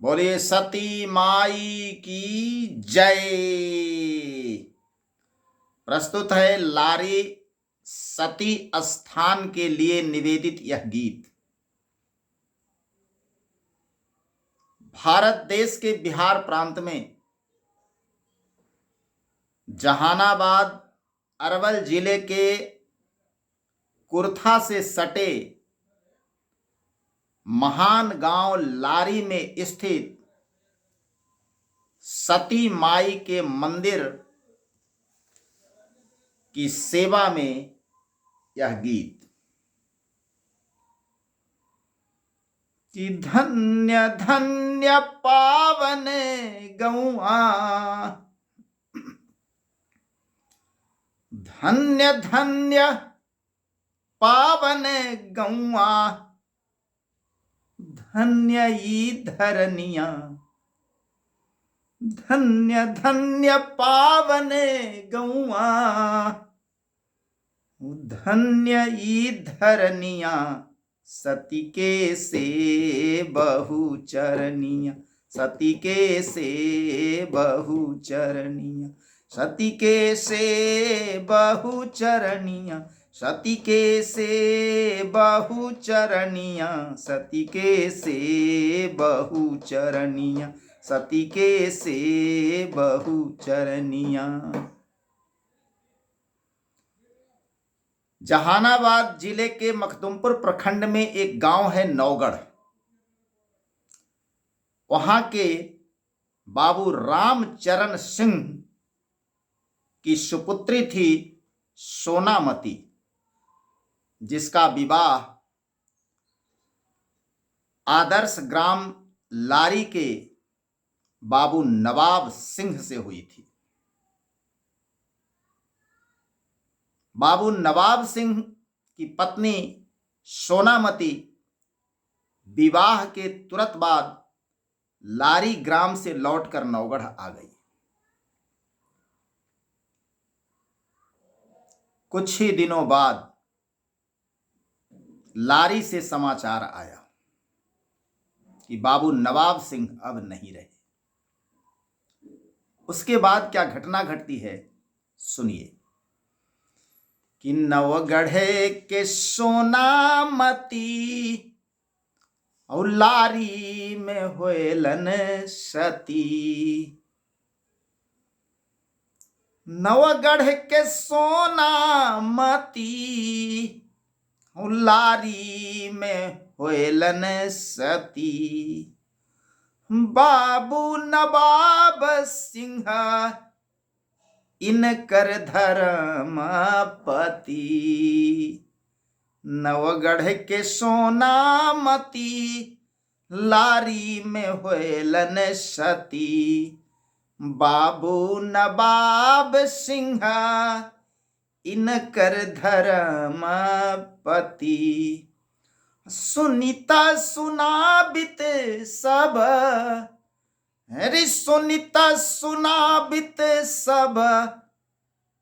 बोलिए सती माई की जय। प्रस्तुत है लारी सती स्थान के लिए निवेदित यह गीत। भारत देश के बिहार प्रांत में जहानाबाद अरवल जिले के कुर्था से सटे महान गांव लारी में स्थित सती माई के मंदिर की सेवा में यह गीत। कि धन्य धन्य पावन गौआ, धन्य धन्य पावन गौआ, धन्य ई धरनिया, धन्य धन्य पावन गौआ, धन्य ई धरनिया, सती के से बहुचरनिया, सती के से बहुचरनिया, सती के से बहुचरनिया, सती के से बहुचरनिया, सती के से बहुचरनिया, सती के से बहुचरनिया। जहानाबाद जिले के मखदुमपुर प्रखंड में एक गांव है नौगढ़। वहां के बाबू रामचरण सिंह की सुपुत्री थी सोनामती, जिसका विवाह आदर्श ग्राम लारी के बाबू नवाब सिंह से हुई थी। बाबू नवाब सिंह की पत्नी सोनामती विवाह के तुरंत बाद लारी ग्राम से लौटकर नौगढ़ आ गई। कुछ ही दिनों बाद लारी से समाचार आया कि बाबू नवाब सिंह अब नहीं रहे। उसके बाद क्या घटना घटती है सुनिए। कि नवगढ़े के सोनामती और लारी में होलन सती, नवगढ़ के सोनामती और लारी में होलन सती, बाबू नवाब सिंह इनकर धर्म पति, नवगढ़ के सोनामती लारी में होलन सती, बाबू नवाब सिंह इनकर धर्म पति, सुनीता सुनाबित सब, हरि सुनीता सुनाबित सब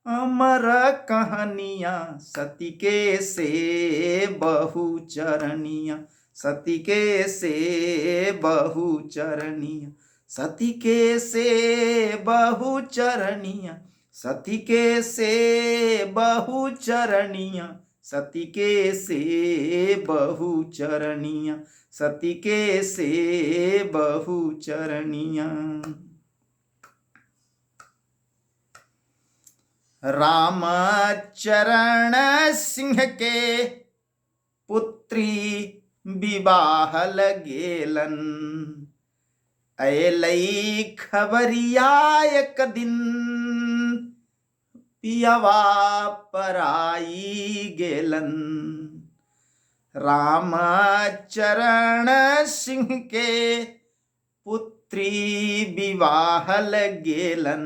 अमर कहानियां, सती के से बहुचरनिया, सती के से बहुचरनिया, सती के से बहुचरनिया, सती के से बहुचरनिया, सती के से बहुचरनिया, सती के से बहुचरनिया। रामचरण सिंह के पुत्री विवाह लगेलन, ऐलई खबरिया एक दिन, पियवा पराई गेलन, रामचरण सिंह के पुत्री विवाह लगेलन,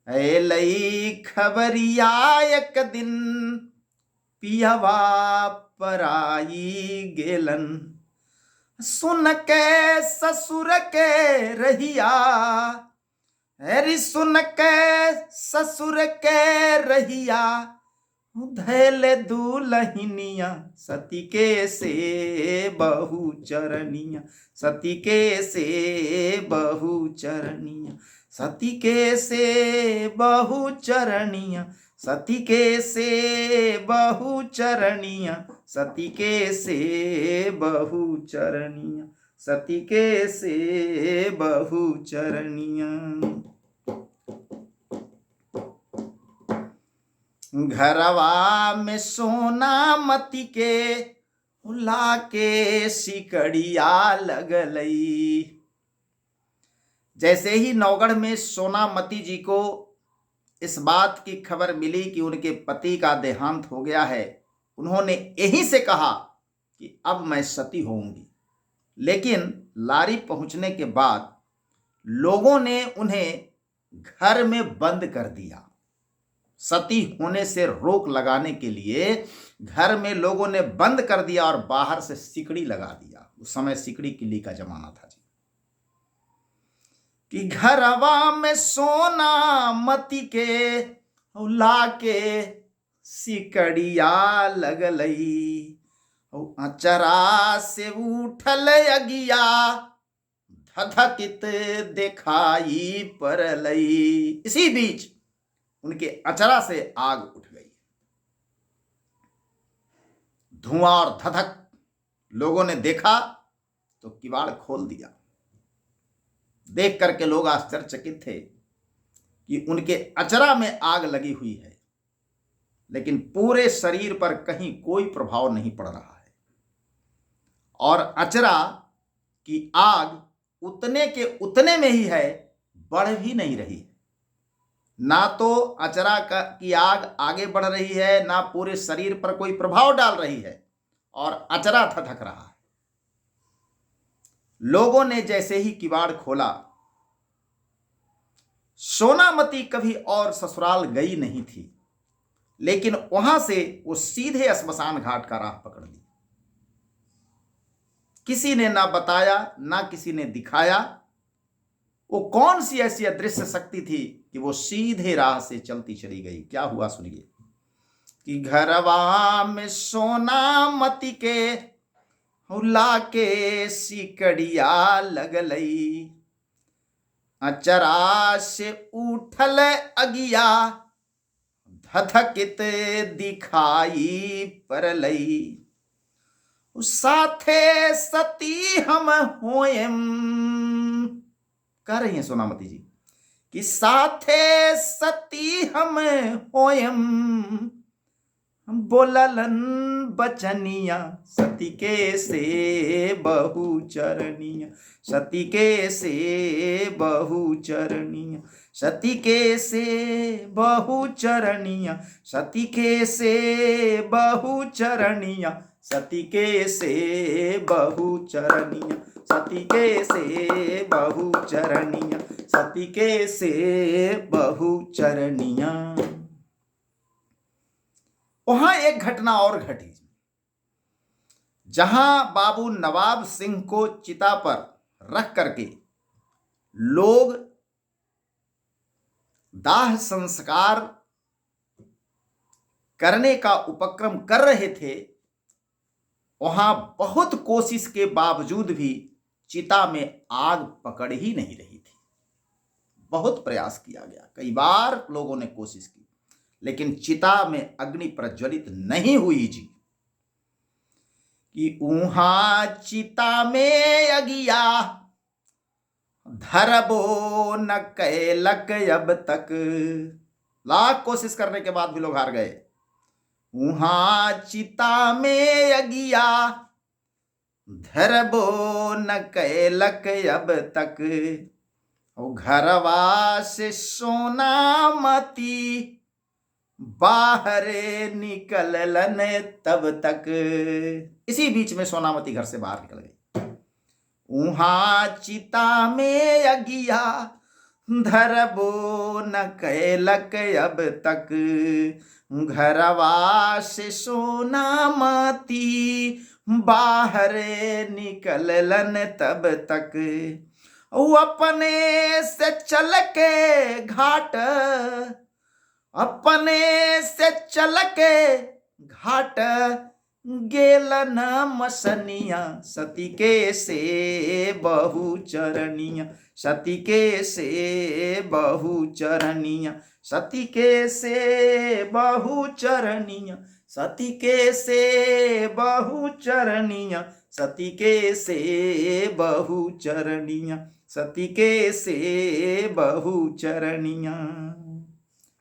ऐलई खबरिया एक दिन, पियवा पराई गेलन, सुन के ससुर के रहिया, हरि सुन के ससुर के रहिया, धैल दुलहिनिया सती के से बहु चरनिया, सती के से बहु चरनिया, सती के से बहु चरनिया, सती के से बहु चरनिया, सती के से बहु चरनिया, सती के से बहु चरनिया। घरवा में सोना मती के ला के सिकड़िया लगलई। जैसे ही नौगढ़ में सोनामती जी को इस बात की खबर मिली कि उनके पति का देहांत हो गया है, उन्होंने यहीं से कहा कि अब मैं सती होऊंगी। लेकिन लारी पहुंचने के बाद लोगों ने उन्हें घर में बंद कर दिया। सती होने से रोक लगाने के लिए घर में लोगों ने बंद कर दिया और बाहर से सिकड़ी लगा दिया। उस समय सिकड़ी किल्ली का जमाना था जी। कि घरवा में सोना मती के ला के सिकड़िया लगलई, अचरा से उठल अगिया धधकित दिखाई परलई। इसी बीच उनके अचरा से आग उठ गई। धुआं और धधक लोगों ने देखा तो किवाड़ खोल दिया। देख करके लोग आश्चर्यचकित थे कि उनके अचरा में आग लगी हुई है, लेकिन पूरे शरीर पर कहीं कोई प्रभाव नहीं पड़ रहा है और अचरा की आग उतने के उतने में ही है, बढ़ भी नहीं रही। ना तो अचरा की आग आगे बढ़ रही है, ना पूरे शरीर पर कोई प्रभाव डाल रही है और अचरा धधक रहा है। लोगों ने जैसे ही किवाड़ खोला, सोनामती कभी और ससुराल गई नहीं थी, लेकिन वहां से वो सीधे श्मशान घाट का राह पकड़ ली। किसी ने ना बताया, ना किसी ने दिखाया वो कौन सी ऐसी अदृश्य शक्ति थी कि वो सीधे राह से चलती चली गई। क्या हुआ सुनिए। कि घरवा में सोनामती के ला के सिकड़िया लगलई, अचरा से उठल अगिया धधकित दिखाई परलई, साथे सती हम होएम। कह रही हैं सोनामती जी कि साथे सती हम होएम, बोललन बचनिया सती के से बहु चरनिया, सती के से बहु चरनिया, सती के से बहु चरनिया, सती के से बहु चरनिया, सती के से बहु चरनिया, सती के से बहु चरनिया, सती के से बहु चरनिया। वहां एक घटना और घटी, जहां बाबू नवाब सिंह को चिता पर रख करके लोग दाह संस्कार करने का उपक्रम कर रहे थे। वहां बहुत कोशिश के बावजूद भी चिता में आग पकड़ ही नहीं रही थी। बहुत प्रयास किया गया, कई बार लोगों ने कोशिश की, लेकिन चिता में अग्नि प्रज्वलित नहीं हुई जी। कि ऊहा चिता में अगिया धरबो न कैलक अब तक। लाख कोशिश करने के बाद भी लोग हार गए। ऊहा चिता में अगिया धरबो न कैलक अब तक, घरवा से सोनामती बाहर निकललन तब तक। इसी बीच में सोनामती घर से बाहर निकल गई। ऊहा चिता में अगिया धरबो न कैलक अब तक, घरवा से सोनामती बाहर निकललन तब तक। अपने से चल के घाट अपने से चल के घाट गेलन मसनिया, सती के से बहुचरणिया, सती के से बहुचरणिया, सती के से बहुचरणिया, सती के से बहुचरणिया, सती के से बहुचरणिया, सती के से बहुचरणिया।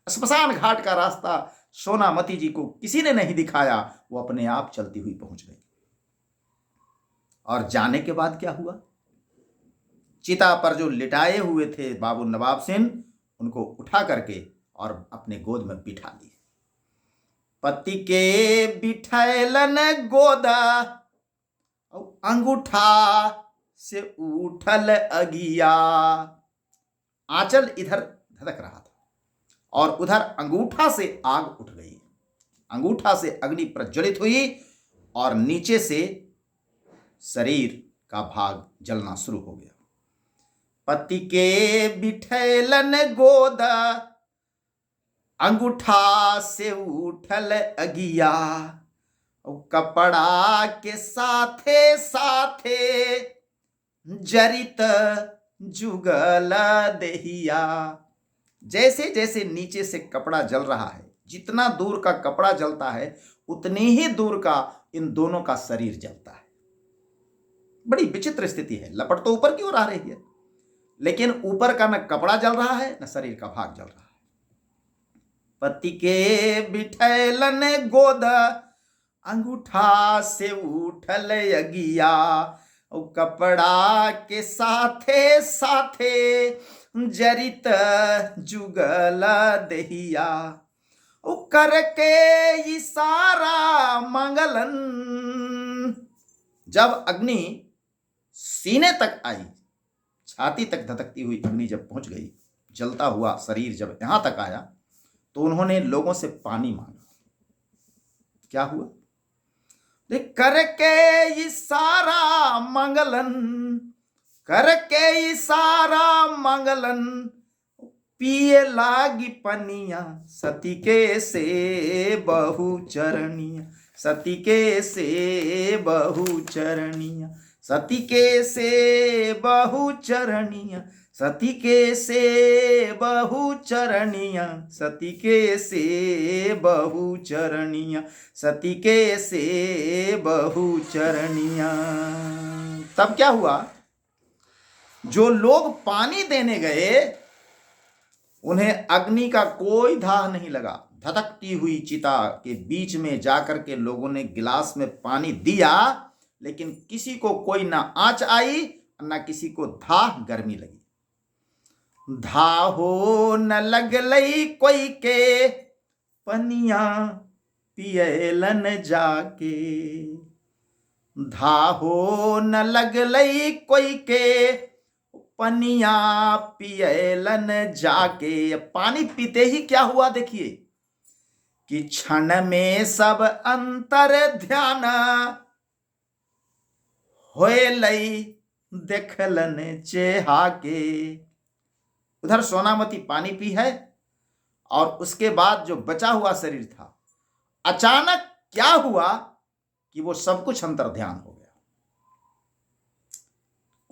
श्मशान घाट का रास्ता सोनामती जी को किसी ने नहीं दिखाया, वो अपने आप चलती हुई पहुंच गई। और जाने के बाद क्या हुआ? चिता पर जो लिटाए हुए थे बाबू नवाब सिंह, उनको उठा करके और अपने गोद में बिठा ली। पति के बिठैलन गोदा, अंगूठा से उठल अगिया। आंचल इधर धधक रहा था और उधर अंगूठा से आग उठ गई। अंगूठा से अग्नि प्रज्वलित हुई और नीचे से शरीर का भाग जलना शुरू हो गया। पति के बिठैलन गोदा, अंगूठा से उठल अगिया। कपड़ा के साथे साथे जरित जुगल देहिया। जैसे जैसे नीचे से कपड़ा जल रहा है, जितना दूर का कपड़ा जलता है उतनी ही दूर का इन दोनों का शरीर जलता है। बड़ी विचित्र स्थिति है। लपट तो ऊपर की ओर आ रही है, लेकिन ऊपर का न कपड़ा जल रहा है न शरीर का भाग जल रहा है। पति के बिठैलन गोद, अंगूठा से उठल अगिया। कपड़ा के साथे साथे जरित जुगल देहिया। करके इशारा मंगलन। जब अग्नि सीने तक आई, छाती तक धधकती हुई अग्नि जब पहुंच गई, जलता हुआ शरीर जब यहां तक आया, तो उन्होंने लोगों से पानी मांगा। क्या हुआ? करके इशारा मंगलन, करके इशारा मंगलन। पिए लागी पनिया, सती के से बहुचरणिया, सती के से बहुचरणिया, सती के से बहुचरणिया, सती के से बहुचरणिया, सती के से बहुचरणिया, सती के से बहुचरणिया। तब क्या हुआ? जो लोग पानी देने गए, उन्हें अग्नि का कोई दाह नहीं लगा। धधकती हुई चिता के बीच में जाकर के लोगों ने गिलास में पानी दिया, लेकिन किसी को कोई ना आंच आई, ना किसी को दाह गर्मी लगी। धाहो न लगलई कोई के, पनिया पियलन जाके। धाहो न लगलई कोई के, पनिया पियलन जाके। पानी पीते ही क्या हुआ देखिए कि क्षण में सब अंतर ध्यान होए लई देखलन चेहा के। उधर सोनामती पानी पी है और उसके बाद जो बचा हुआ शरीर था, अचानक क्या हुआ कि वो सब कुछ अंतर ध्यान हो गया।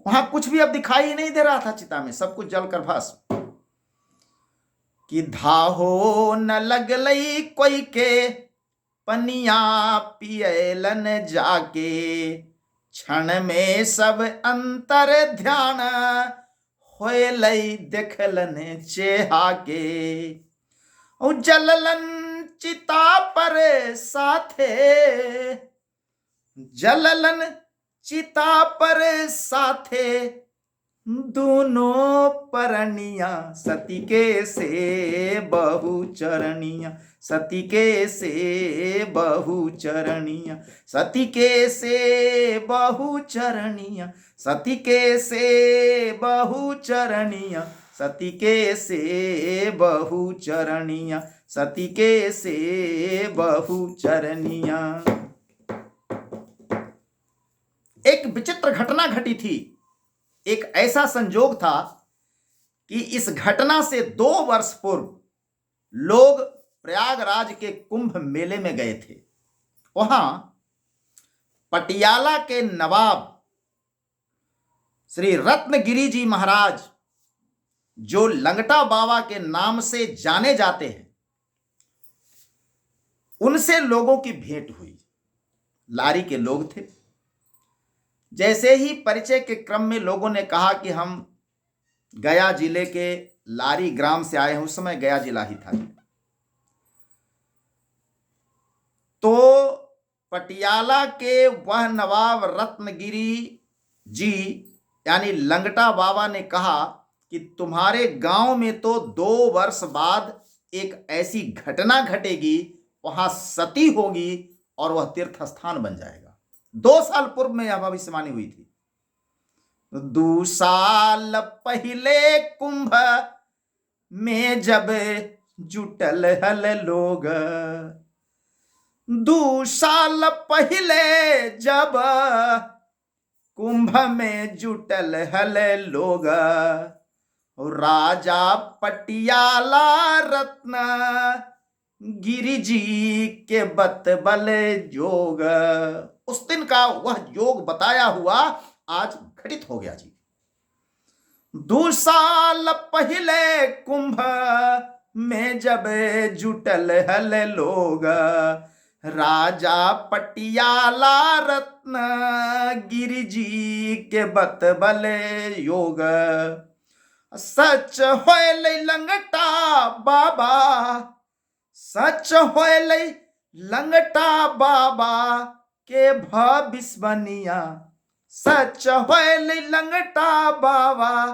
वहां कुछ भी अब दिखाई नहीं दे रहा था चिता में, सब कुछ जलकर भस्म। कि धाहो न लगलई कोई के, पनिया पियलन जाके। क्षण में सब अंतर ध्यान होए लई देखलन चेहा के। जललन चिता पर साथे, जललन चिता पर साथे। दोनों परनिया, सती के से बहुचरणिया, सती के से बहुचरणिया, सती के से बहुचरणिया, सती के से बहुचरणिया, सती के से बहुचरणिया, सती के से बहुचरणिया। एक विचित्र घटना घटी थी। एक ऐसा संजोग था कि इस घटना से 2 वर्ष पूर्व लोग प्रयागराज के कुंभ मेले में गए थे। वहां पटियाला के नवाब श्री रत्नगिरी जी महाराज, जो लंगटा बाबा के नाम से जाने जाते हैं, उनसे लोगों की भेंट हुई। लारी के लोग थे। जैसे ही परिचय के क्रम में लोगों ने कहा कि हम गया जिले के लारी ग्राम से आए हैं, उस समय गया जिला ही था, तो पटियाला के वह नवाब रत्नगिरी जी यानी लंगटा बाबा ने कहा कि तुम्हारे गांव में तो 2 वर्ष बाद एक ऐसी घटना घटेगी, वहां सती होगी और वह तीर्थ स्थान बन जाएगा। 2 साल पूर्व में यह भविष्यवाणी हुई थी। 2 साल पहले कुंभ में जब जुटल हल लोग, 2 साल पहले जब कुंभ में जुटल हल लोग, राजा पटियाला रत्न गिरि जी के बतबल जोग। उस दिन का वह योग बताया हुआ आज घटित हो गया जी। 2 साल पहले कुंभ में जब जुटल हल लोग, राजा पटियाला रत्न गिरि जी के बतबल योग। सच होले लंगटा बाबा, सच होले लंगटा बाबा के भविष्यवाणिया, सच होले लंगटा बाबा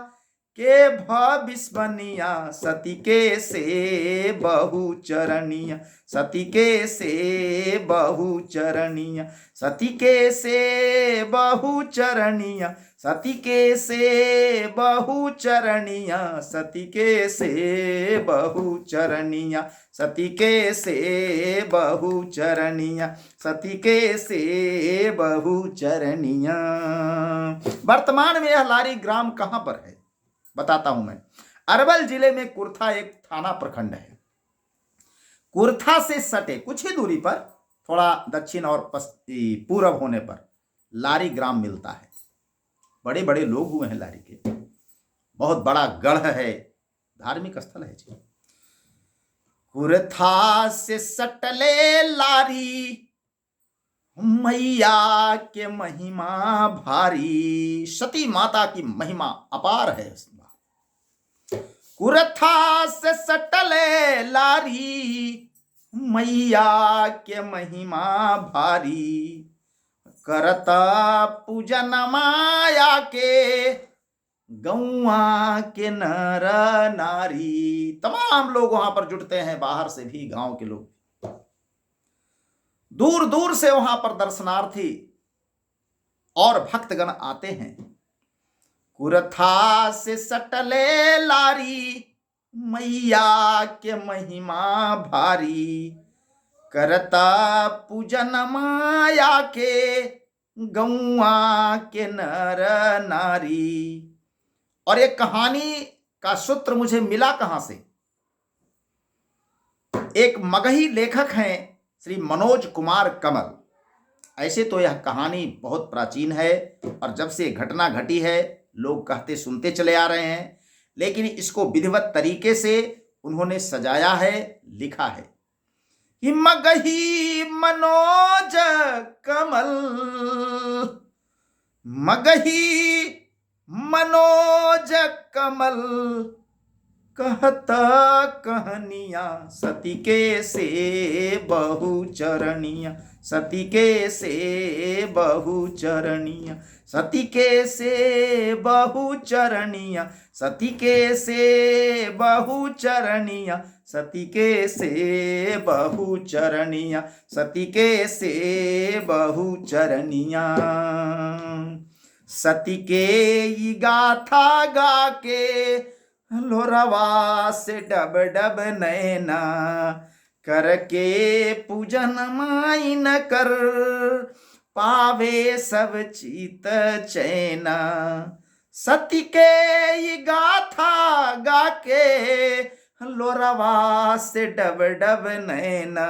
के भविष्यवाणिया। सती के से बहुचरणिया, सती के से बहुचरणिया, सती के से बहुचरणिया, सती के से बहुचरणिया, सती के से बहुचरणिया, सती के से बहुचरणिया, सती के से बहुचरणिया। वर्तमान में यह लारी ग्राम कहां पर है बताता हूं मैं। अरवल जिले में कुर्था एक थाना प्रखंड है। कुर्था से सटे कुछ ही दूरी पर, थोड़ा दक्षिण और पूर्व होने पर लारी ग्राम मिलता है। बड़े बड़े लोग हुए हैं लारी के, बहुत बड़ा गढ़ है, धार्मिक स्थल है जी। कुर्था से सटले लारी, मैया के महिमा भारी। सती माता की महिमा अपार है। कुर्था से सटले लारी, मैया के महिमा भारी। करता पूजन माया के गौआ के नर नारी। तमाम लोग वहां पर जुटते हैं, बाहर से भी, गांव के लोग, दूर दूर से वहां पर दर्शनार्थी और भक्तगण आते हैं। कुर्था से सटले लारी, मैया के महिमा भारी। करता पूजन माया के गौआ के नर नारी। और ये कहानी का सूत्र मुझे मिला कहां से? एक मगही लेखक हैं श्री मनोज कुमार कमल। ऐसे तो यह कहानी बहुत प्राचीन है और जब से घटना घटी है लोग कहते सुनते चले आ रहे हैं, लेकिन इसको विधिवत तरीके से उन्होंने सजाया है, लिखा है कि मगही मनोज कमल, मगही मनोज कमल, कहता कहानिया सती के से बहुचरणिया, सती के से बहुचरणिया, सती के से बहुचरणिया, सती के से बहुचरणिया, सती के से बहुचरणिया, सती के से बहुचरणिया। सती के ई गाथा गा के लोरवा से डब डब नैना, करके पूजन माई न कर पावे सब चित चैना। सती के ई गाथा गा के लोरवा से डब डब नैना,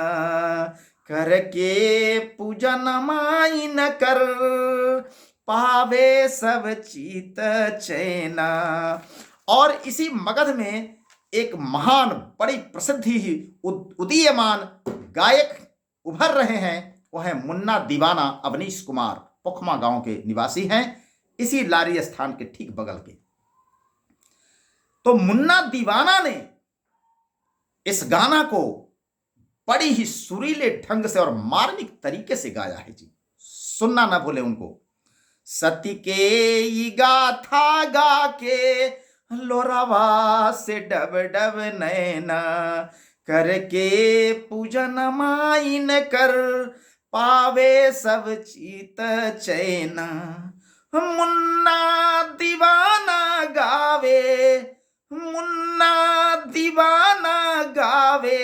करके पूजन माइन कर, पावे सब चीत चैना। और इसी मगध में एक महान, बड़ी प्रसिद्धि उदीयमान गायक उभर रहे हैं। वह है मुन्ना दीवाना अवनीश कुमार, पोखमा गांव के निवासी हैं, इसी लारी स्थान के ठीक बगल के। तो मुन्ना दीवाना ने इस गाना को बड़ी ही सुरीले ढंग से और मार्मिक तरीके से गाया है जी। सुनना ना भूले उनको। सती के गाथा गा के, लोरावा से डब डब नैना, करके पूजन माइन कर, पावे सब चीत चैना। मुन्ना दीवाना गावे, मुन्ना दीवाना गावे,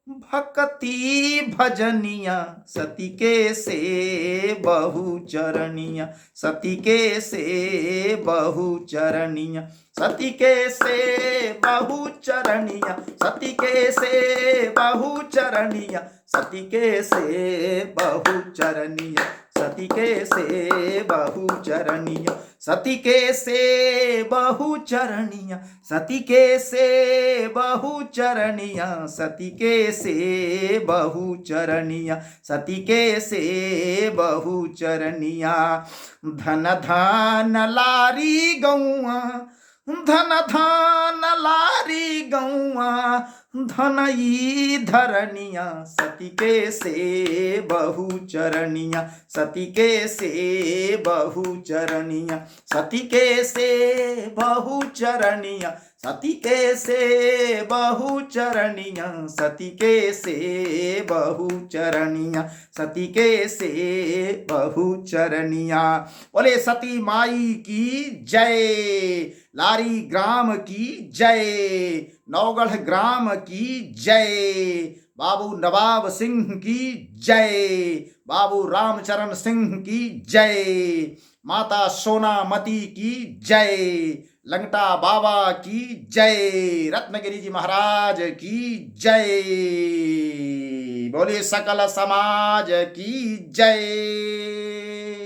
भक्ति भजनिया, सती के से बहु चरणिया, सती के से बहु चरणिया, सती के से बहु चरणिया, सती के से बहु चरणिया, सती के से बहु चरणिया, सती के से बहु चरणिया, सती के से बहु चरणिया, सती के से बहु चरणिया, सती के से बहु चरणिया, सती के से बहु चरणिया। धन धन लारी गौआ, धन धन लारी गौआ, धनई धरनिया, सती के से बहु चरणिया, सती के से बहु चरणिया, सती के से बहु चरणिया, सती के से बहु चरणिया, सती के से बहु चरणिया, सती के से बहु चरणिया। बोले सती माई की जय, लारी ग्राम की जय, नौगढ़ ग्राम की जय, बाबू नवाब सिंह की जय, बाबू रामचरण सिंह की जय, माता सोनामती की जय, लंगटा बाबा की जय, रत्नगिरी जी महाराज की जय। बोलिए सकल समाज की जय।